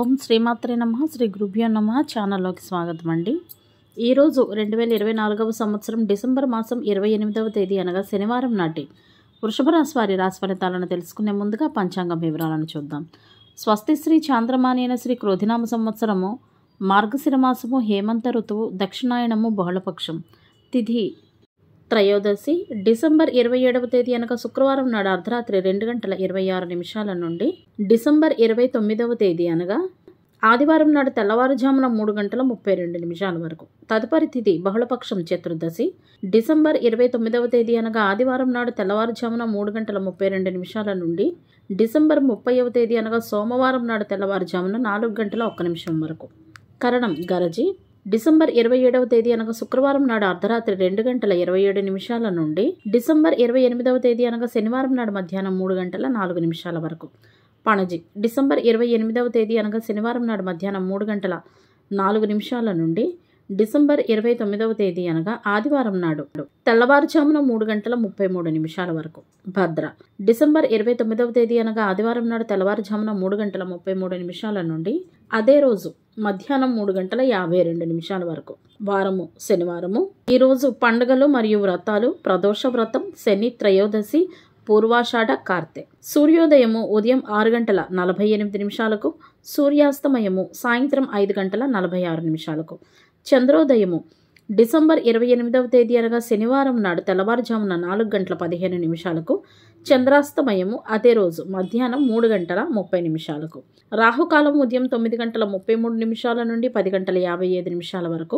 ఓం శ్రీమాత్రే నమః శ్రీ గురుభ్యో నమః ఛానల్లోకి స్వాగతం అండి. ఈరోజు 2024వ సంవత్సరం డిసెంబర్ మాసం 28వ తేదీ అనగా శనివారం నాటి వృషభ రాశి వారి రాశి ఫలితాలను తెలుసుకునే ముందుగా పంచాంగం వివరాలను చూద్దాం. స్వస్తి శ్రీ చాంద్రమానేన శ్రీ క్రోధినామ సంవత్సరము మార్గశిర మాసము హేమంత ఋతువు దక్షిణాయనము బహుళపక్షం తిథి త్రయోదశి డిసెంబర్ 27వ తేదీ అనగా శుక్రవారం నాడు అర్ధరాత్రి 2:26 నుండి డిసెంబర్ 29వ తేదీ అనగా ఆదివారం నాడు తెల్లవారుజామున 3:32 వరకు. తదుపరి తిథి బహుళపక్షం చతుర్దశి డిసెంబర్ 29వ తేదీ అనగా ఆదివారం నాడు తెల్లవారుజామున 3:32 నుండి డిసెంబర్ 30వ తేదీ అనగా సోమవారం నాడు తెల్లవారుజామున 4:01 వరకు. కరణం గరజి డిసెంబర్ 27వ తేదీ అనగా శుక్రవారం నాడు అర్ధరాత్రి 2:27 నుండి డిసెంబర్ 28వ తేదీ అనగా శనివారం నాడు మధ్యాహ్నం 3:04 వరకు. పణజి డిసెంబర్ 28వ తేదీ అనగా శనివారం నాడు మధ్యాహ్నం 3:04 నుండి డిసెంబర్ 29వ తేదీ అనగా ఆదివారం నాడు తెల్లవారుజామున 3:33 వరకు. భద్ర డిసెంబర్ 29వ తేదీ అనగా ఆదివారం నాడు తెల్లవారుజామున 3:33 నుండి అదే రోజు మధ్యాహ్నం 3:52 వరకు. వారము శనివారము. ఈరోజు పండుగలు మరియు వ్రతాలు ప్రదోష వ్రతం, శని త్రయోదశి, పూర్వాషాఢ, కార్తె. సూర్యోదయము ఉదయం 6:48, సూర్యాస్తమయము సాయంత్రం 5:46. చంద్రోదయము డిసెంబర్ 28వ తేదీ అనగా శనివారం నాడు తెల్లవారుజామున 4:15, చంద్రాస్తమయము అదే రోజు మధ్యాహ్నం 3:30. రాహుకాలం ఉదయం 9:33 నుండి 10:55 వరకు.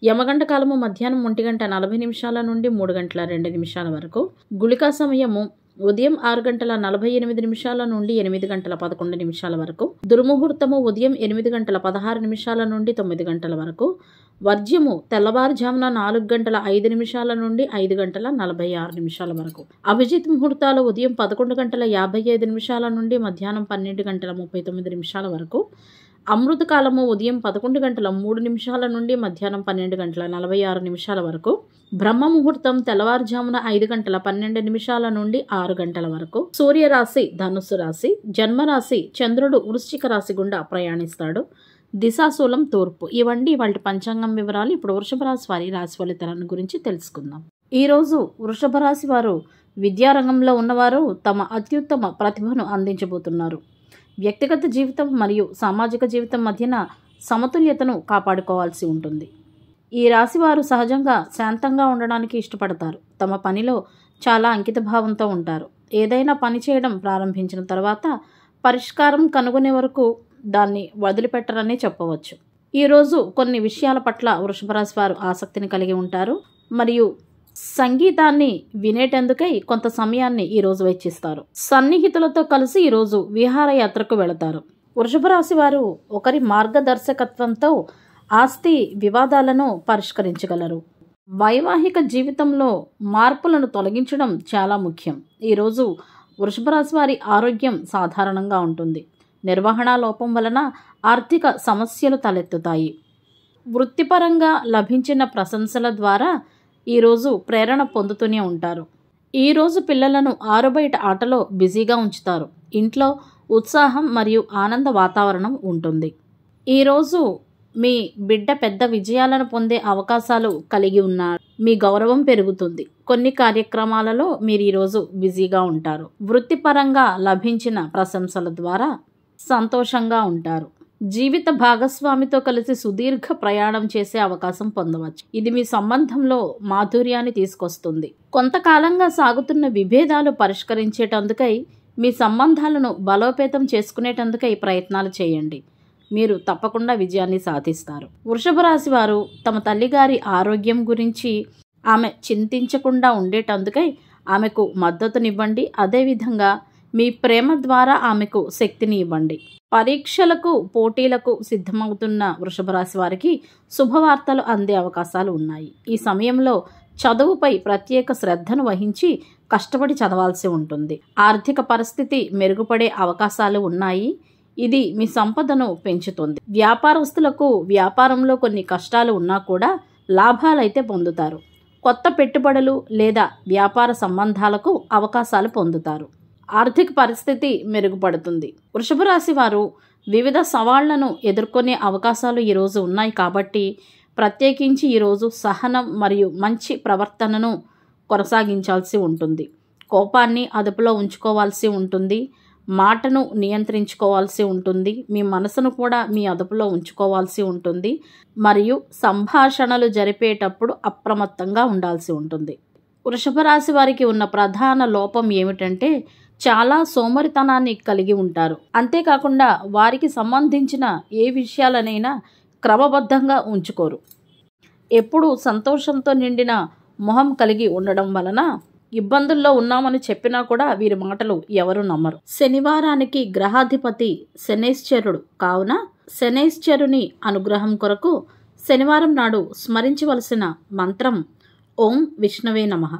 యమగంట కాలము మధ్యాహ్నం 1:40 నుండి 3:02 వరకు. గుళికా సమయము ఉదయం 6:48 నుండి 8:11 వరకు. దుర్ముహూర్తము ఉదయం 8:16 నుండి 9 వరకు. వర్జ్యము తెల్లవారుజామున 4:05 నుండి 5:46 వరకు. అభిజిత్ ముహూర్తాలు ఉదయం 11:55 నుండి మధ్యాహ్నం 12:39 వరకు. అమృత కాలము ఉదయం 11:03 నుండి మధ్యాహ్నం 12:46 వరకు. బ్రహ్మ ముహూర్తం తెల్లవారుజామున 5:12 నుండి 6 వరకు. సూర్యరాశి ధనుస్సు రాశి. జన్మరాశి చంద్రుడు వృశ్చిక రాశి గుండా ప్రయాణిస్తాడు. దిశాశూలం తూర్పు. ఇవండి వాటి పంచాంగం వివరాలు. ఇప్పుడు వృషభ రాశి వారి రాశి ఫలితాలను గురించి తెలుసుకుందాం. ఈరోజు వృషభ రాశి వారు విద్యారంగంలో ఉన్నవారు తమ అత్యుత్తమ ప్రతిభను అందించబోతున్నారు. వ్యక్తిగత జీవితం మరియు సామాజిక జీవితం మధ్యన సమతుల్యతను కాపాడుకోవాల్సి ఉంటుంది. ఈ రాశి వారు సహజంగా శాంతంగా ఉండడానికి ఇష్టపడతారు. తమ పనిలో చాలా అంకితభావంతో ఉంటారు. ఏదైనా పని చేయడం ప్రారంభించిన తర్వాత పరిష్కారం కనుగొనే వరకు దాన్ని వదిలిపెట్టరని చెప్పవచ్చు. ఈరోజు కొన్ని విషయాల పట్ల వృషభ రాశి వారు ఆసక్తిని కలిగి ఉంటారు మరియు సంగీతాన్ని వినేటందుకై కొంత సమయాన్ని ఈరోజు వెచ్చిస్తారు. సన్నిహితులతో కలిసి ఈరోజు విహారయాత్రకు వెళతారు. వృషభ రాశి వారు ఒకరి మార్గదర్శకత్వంతో ఆస్తి వివాదాలను పరిష్కరించగలరు. వైవాహిక జీవితంలో మార్పులను తొలగించడం చాలా ముఖ్యం. ఈరోజు వృషభ రాశి వారి ఆరోగ్యం సాధారణంగా ఉంటుంది. నిర్వహణ లోపం వలన ఆర్థిక సమస్యలు తలెత్తుతాయి. వృత్తిపరంగా లభించిన ప్రశంసల ద్వారా ఈరోజు ప్రేరణ పొందుతూనే ఉంటారు. ఈరోజు పిల్లలను ఆరుబయట ఆటలో బిజీగా ఉంచుతారు. ఇంట్లో ఉత్సాహం మరియు ఆనంద వాతావరణం ఉంటుంది. ఈరోజు మీ బిడ్డ పెద్ద విజయాలను పొందే అవకాశాలు కలిగి ఉన్నారు. మీ గౌరవం పెరుగుతుంది. కొన్ని కార్యక్రమాలలో మీరు ఈరోజు బిజీగా ఉంటారు. వృత్తిపరంగా లభించిన ప్రశంసల ద్వారా సంతోషంగా ఉంటారు. జీవిత భాగస్వామితో కలిసి సుదీర్ఘ ప్రయాణం చేసే అవకాశం పొందవచ్చు. ఇది మీ సంబంధంలో మాధుర్యాన్ని తీసుకొస్తుంది. కొంతకాలంగా సాగుతున్న విభేదాలు పరిష్కరించేటందుకై మీ సంబంధాలను బలోపేతం చేసుకునేటందుకై ప్రయత్నాలు చేయండి. మీరు తప్పకుండా విజయాన్ని సాధిస్తారు. వృషభ రాశి వారు తమ తల్లిగారి ఆరోగ్యం గురించి ఆమె చింతించకుండా ఉండేటందుకై ఆమెకు మద్దతునివ్వండి. అదేవిధంగా మీ ప్రేమ ద్వారా ఆమెకు శక్తిని ఇవ్వండి. పరీక్షలకు పోటీలకు సిద్ధమవుతున్న వృషభ రాశి వారికి శుభవార్తలు అందే అవకాశాలు ఉన్నాయి. ఈ సమయంలో చదువుపై ప్రత్యేక శ్రద్ధను వహించి కష్టపడి చదవాల్సి ఉంటుంది. ఆర్థిక పరిస్థితి మెరుగుపడే అవకాశాలు ఉన్నాయి. ఇది మీ సంపదను పెంచుతుంది. వ్యాపారస్తులకు వ్యాపారంలో కొన్ని కష్టాలు ఉన్నా కూడా లాభాలైతే పొందుతారు. కొత్త పెట్టుబడులు లేదా వ్యాపార సంబంధాలకు అవకాశాలు పొందుతారు. ఆర్థిక పరిస్థితి మెరుగుపడుతుంది. వృషభ రాశి వారు వివిధ సవాళ్లను ఎదుర్కొనే అవకాశాలు ఈరోజు ఉన్నాయి కాబట్టి ప్రత్యేకించి ఈరోజు సహనం మరియు మంచి ప్రవర్తనను కొనసాగించాల్సి ఉంటుంది. కోపాన్ని అదుపులో ఉంచుకోవాల్సి ఉంటుంది. మాటను నియంత్రించుకోవాల్సి ఉంటుంది. మీ మనసును కూడా మీ అదుపులో ఉంచుకోవాల్సి ఉంటుంది. మరియు సంభాషణలు జరిపేటప్పుడు అప్రమత్తంగా ఉండాల్సి ఉంటుంది. వృషభ రాశి వారికి ఉన్న ప్రధాన లోపం ఏమిటంటే చాలా సోమరితనాన్ని కలిగి ఉంటారు. అంతేకాకుండా వారికి సంబంధించిన ఏ విషయాలనైనా క్రమబద్ధంగా ఉంచుకోరు. ఎప్పుడూ సంతోషంతో నిండిన మొహం కలిగి ఉండడం వలన ఇబ్బందుల్లో ఉన్నామని చెప్పినా కూడా వీరి మాటలు ఎవరు నమ్మరు. శనివారానికి గ్రహాధిపతి శనైశ్చరుడు కావున శనైశ్చరుని అనుగ్రహం కొరకు శనివారం నాడు స్మరించవలసిన మంత్రం ఓం విష్ణవే నమః.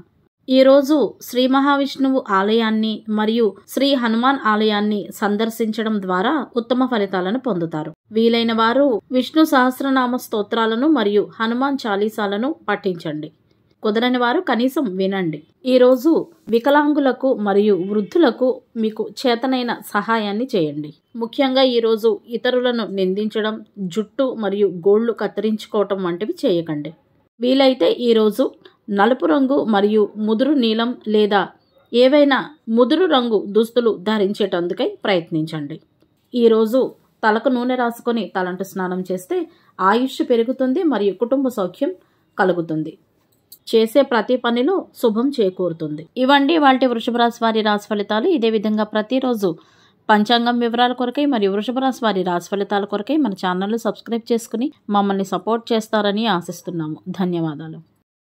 ఈరోజు శ్రీ మహావిష్ణువు ఆలయాన్ని మరియు శ్రీ హనుమాన్ ఆలయాన్ని సందర్శించడం ద్వారా ఉత్తమ ఫలితాలను పొందుతారు. వీలైన వారు విష్ణు సహస్రనామ స్తోత్రాలను మరియు హనుమాన్ చాలీసాలను పఠించండి. కుదరని వారు కనీసం వినండి. ఈరోజు వికలాంగులకు మరియు వృద్ధులకు మీకు చేతనైన సహాయాన్ని చేయండి. ముఖ్యంగా ఈరోజు ఇతరులను నిందించడం, జుట్టు మరియు గోళ్లు కత్తిరించుకోవటం వంటివి చేయకండి. వీలైతే ఈరోజు నలుపు రంగు మరియు ముదురు నీలం లేదా ఏవైనా ముదురు రంగు దుస్తులు ధరించేటందుకై ప్రయత్నించండి. ఈరోజు తలకు నూనె రాసుకొని తలంటు స్నానం చేస్తే ఆయుష్ పెరుగుతుంది మరియు కుటుంబ సౌఖ్యం కలుగుతుంది. చేసే ప్రతి పనిలో శుభం చేకూరుతుంది. ఇవండి వాటి వృషభ రాశి వారి రాశి ఫలితాలు. ఇదే విధంగా ప్రతిరోజు పంచాంగం వివరాల కొరకై మరియు వృషభ రాశి వారి రాశి ఫలితాల కొరకై మన ఛానల్ను సబ్స్క్రైబ్ చేసుకుని మమ్మల్ని సపోర్ట్ చేస్తారని ఆశిస్తున్నాము. ధన్యవాదాలు.